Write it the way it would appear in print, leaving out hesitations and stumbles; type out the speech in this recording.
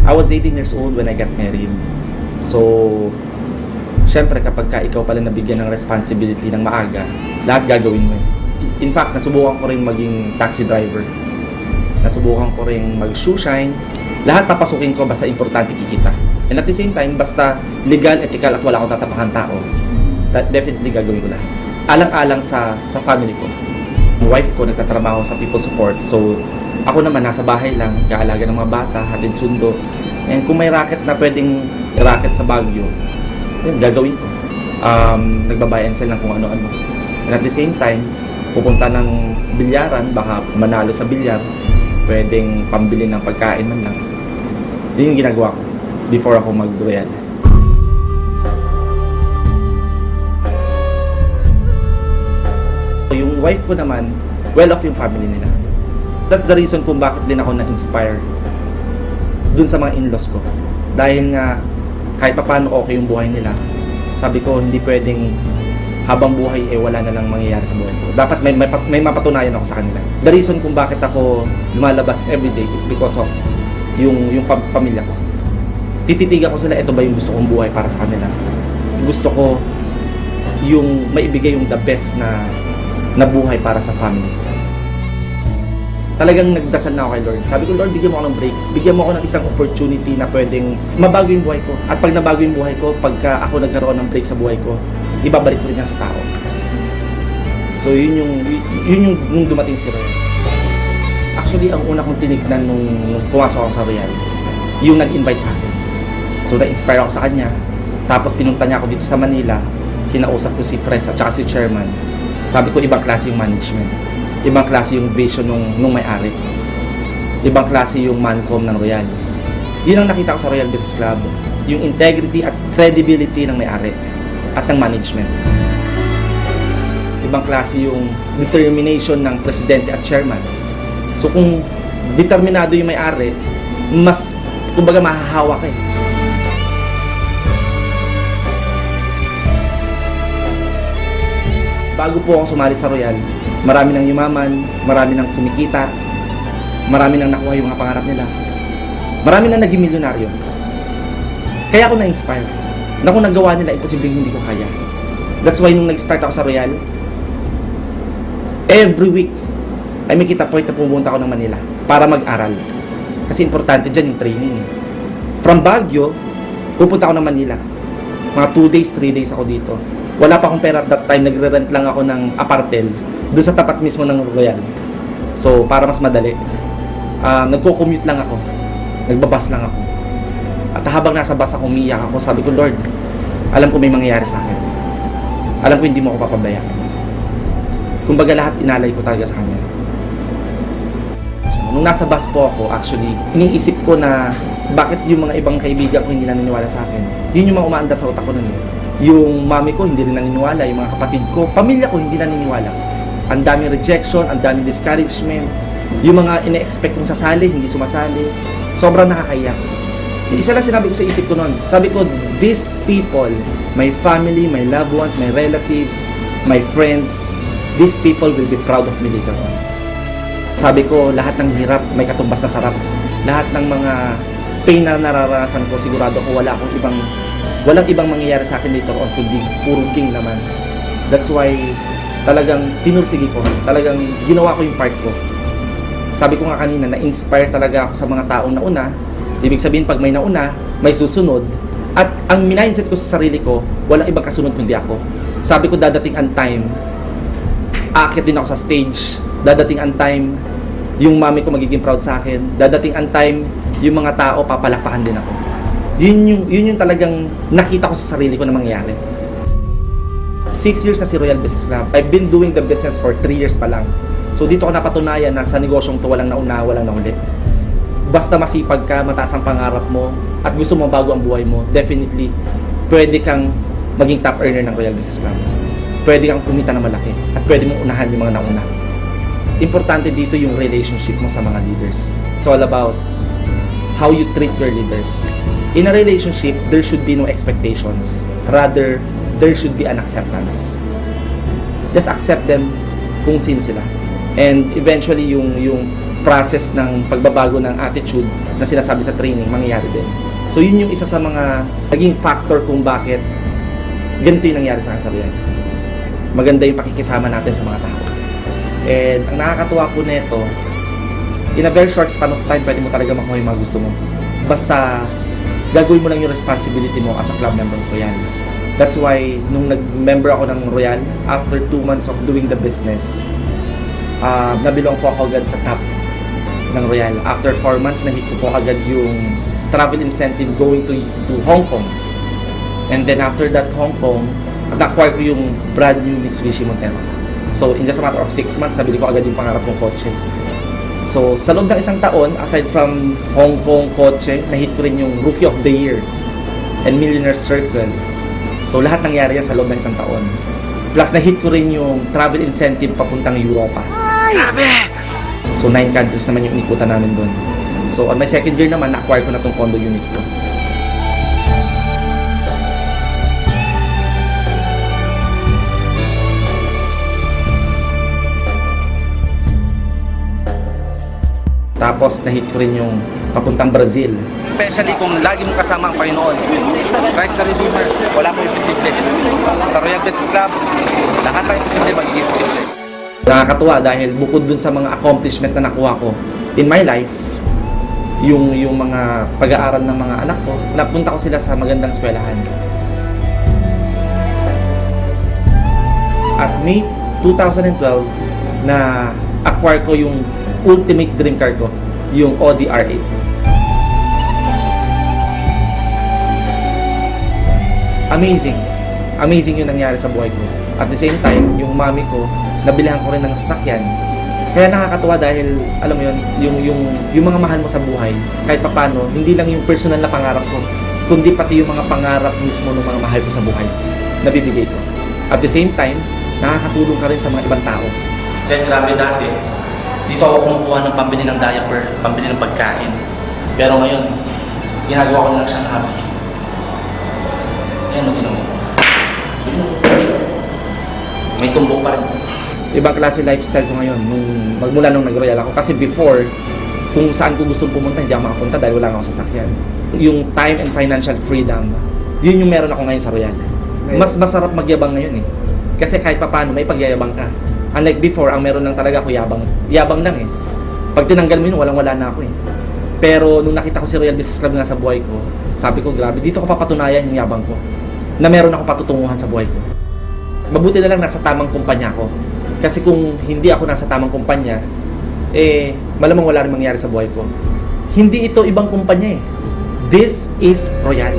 I was 18 years old when I got married. So, syempre kapag ka ikaw pala nabigyan ng responsibility ng maaga, lahat gagawin mo eh. In fact, nasubukan ko rin maging taxi driver. Nasubukan ko rin mag-shoe shine. Lahat papasukin ko basta importante kikita. And at the same time, basta legal, ethical at wala akong tatapakan tao, definitely gagawin ko lahat. Alang-alang sa family ko. Yung wife ko nagtatrabaho sa people support. So, ako naman nasa bahay lang, kaalaga ng mga bata, hatid sundo. And kung may racket na pwedeng racket sa Baguio, yun, gagawin ko. Nagbabuy and sell ng kung ano-ano. And at the same time, pupunta ng bilyaran, baka manalo sa bilyar, pwedeng pambili ng pagkain man lang. Yun yung ginagawa ko before ako mag-royal. Yung wife ko naman, well-off yung family nila. That's the reason kung bakit din ako na-inspire dun sa mga in-laws ko. Dahil nga, kahit pa paano okay yung buhay nila, sabi ko, hindi pwedeng habang buhay, wala na lang mangyayari sa buhay ko. Dapat may mapatunayan ako sa kanila. The reason kung bakit ako lumalabas everyday, it's because of yung pamilya ko. Tititigan ko sila, ito ba yung gusto kong buhay para sa kanila? Gusto ko yung maibigay yung the best na buhay para sa family. Talagang nagdasal na ako kay Lord. Sabi ko, Lord, bigyan mo ako ng break. Bigyan mo ako ng isang opportunity na pwedeng mabago yung buhay ko. At pag nabago yung buhay ko, pagka ako nagkaroon ng break sa buhay ko, ibabalik ko rin yan sa tao. So, yun yung nung dumating si Royal. Actually, ang una kong tinignan nung pumasok ako sa Royal, yung nag-invite sa akin. So, na-inspire ako sa kanya. Tapos, pinunta niya ako dito sa Manila. Kinausap ko si Pres at saka si Chairman. Sabi ko, ibang klase yung management. Ibang klase yung vision nung may-ari. Ibang klase yung mancom ng Royal. Yun ang nakita ko sa Royal Business Club. Yung integrity at credibility ng may-ari at ng management. Ibang klase yung determination ng presidente at chairman. So kung determinado yung may-ari, mas, kumbaga, mahahawa ka eh. Bago po akong sumali sa Royal, marami nang yumaman, marami nang kumikita, marami nang nakuha yung mga pangarap nila. Marami nang naging milyonaryo. Kaya ako na-inspire. Na kung nagawa nila, imposibleng hindi ko kaya. That's why nung nag-start ako sa Royal, every week, ay may kita point na pumunta ako ng Manila para mag-aral. Kasi importante dyan yung training eh. From Baguio, pupunta ako ng Manila. Mga 2 days, 3 days ako dito. Wala pa akong pera at that time, nagre-rent lang ako ng apartel doon sa tapat mismo ng Royal. So, para mas madali, nagko-commute lang ako. Nagbabas lang ako. At habang nasa bus ako, umiyak ako, sabi ko, Lord, alam ko may mangyayari sa akin. Alam ko hindi mo ako papabayaan. Kumbaga lahat inalay ko talaga sa Kanya. So, nung nasa bus po ako, actually, iniisip ko na bakit yung mga ibang kaibigan ko hindi naniniwala sa akin. Yun yung mga umaandar sa utak ko nun. Yung mami ko hindi rin naniniwala, yung mga kapatid ko, pamilya ko hindi naniniwala. Ang daming rejection, ang daming discouragement. Yung mga ine-expect kong sasali, hindi sumasali. Sobrang nakakaiyak. Isa lang sinabi ko sa isip ko noon. Sabi ko, these people, my family, my loved ones, my relatives, my friends, these people will be proud of me later on. Sabi ko, lahat ng hirap, may katumbas na sarap. Lahat ng mga pain na nararanasan ko, sigurado ko walang ibang mangyayari sa akin later on, kundi puro king naman. That's why, talagang pinursigi ko. Talagang ginawa ko yung part ko. Sabi ko nga kanina, na-inspire talaga ako sa mga taong nauna. Ibig sabihin, pag may nauna, may susunod. At ang mindset ko sa sarili ko, walang ibang kasunod kundi ako. Sabi ko, dadating ang time, aakit din ako sa stage. Dadating ang time, yung mami ko magiging proud sa akin. Dadating ang time, yung mga tao, papalakpakan din ako. Yun yung talagang nakita ko sa sarili ko na mangyayari. 6 years na si Royal Business Club. I've been doing the business for 3 years pa lang. So dito ko napatunayan na sa negosyong to walang nauna, walang nahuli. Basta masipag ka, mataas ang pangarap mo, at gusto mo bago ang buhay mo, definitely, pwede kang maging top earner ng Royal Business Club. Pwede kang kumita na malaki, at pwede mong unahan yung mga nauna. Importante dito yung relationship mo sa mga leaders. It's all about how you treat your leaders. In a relationship, there should be no expectations. Rather, there should be an acceptance. Just accept them kung sino sila. And eventually, yung process ng pagbabago ng attitude na sinasabi sa training, mangyayari din. So yun yung isa sa mga naging factor kung bakit ganito yung nangyari sa Royal. Maganda yung pakikisama natin sa mga tao. And ang nakakatuwa po nito, in a very short span of time, pwede mo talaga makuha yung mga gusto mo. Basta gagawin mo lang yung responsibility mo as a club member of Royal. That's why, nung nag-member ako ng Royal, after 2 months of doing the business, nabilong po ako agad sa top ng Royal. After 4 months, nahit ko po agad yung travel incentive going to Hong Kong. And then after that Hong Kong, na-acquire ko yung brand new Mitsubishi Montero. So in just a matter of 6 months, nabili ko agad yung pangarap kong kotse. So sa loob ng isang taon, aside from Hong Kong kotse, nahit ko rin yung Rookie of the Year and Millionaire Circle. So lahat nangyari yan sa loob ng isang taon. Plus nahit ko rin yung travel incentive papuntang Europa. Grabe! So 9 countries naman yung inikutan namin doon. So on my second year naman, na-acquire ko na tong condo unit ko. Tapos nahit ko rin yung papuntang Brazil. Especially kung lagi mong kasama ang Panginoon. Christ the Redeemer, wala mo imposible. Sa Royal Business Club, lahat ng imposible magiging posible. Nakakatuwa dahil bukod dun sa mga accomplishment na nakuha ko in my life, yung mga pag-aaral ng mga anak ko, napunta ko sila sa magandang eskwelahan. At May 2012, na acquire ko yung ultimate dream car ko, yung Audi R8. Amazing yung nangyari sa buhay ko. At the same time, yung mami ko, nabilihan ko rin ng sasakyan. Kaya nakakatuwa dahil, alam mo yun, yung mga mahal mo sa buhay, kahit papano, hindi lang yung personal na pangarap ko, kundi pati yung mga pangarap mismo ng mga mahal ko sa buhay, nabibigay ko. At the same time, nakakatulong ka rin sa mga ibang tao. Kasi grabe dati, dito ako kumukuha ng pambili ng diaper, pambili ng pagkain. Pero ngayon, ginagawa ko na lang siyang hobby. Ayan, tinan mo. May tumbok pa rin. Ibang klase lifestyle ko ngayon magmula nung nag-Royal ako. Kasi before, kung saan ko gustong pumunta, hindi ako makapunta dahil wala ako sasakyan. Yung time and financial freedom, yun yung meron ako ngayon sa Royal. Mas masarap magyabang ngayon eh. Kasi kahit papano, may pagyayabang ka. Unlike before, ang meron lang talaga ako yabang. Yabang lang eh. Pag tinanggal mo yun, walang-wala na ako eh. Pero nung nakita ko si Royal Business Club nga sa buhay ko, sabi ko, grabe, dito ko papatunayan yung yabang ko. Na meron ako patutunguhan sa buhay ko. Mabuti na lang nasa tamang kumpanya ko. Kasi kung hindi ako nasa tamang kumpanya, malamang wala rin mangyari sa buhay ko. Hindi ito ibang kumpanya eh. This is Royal.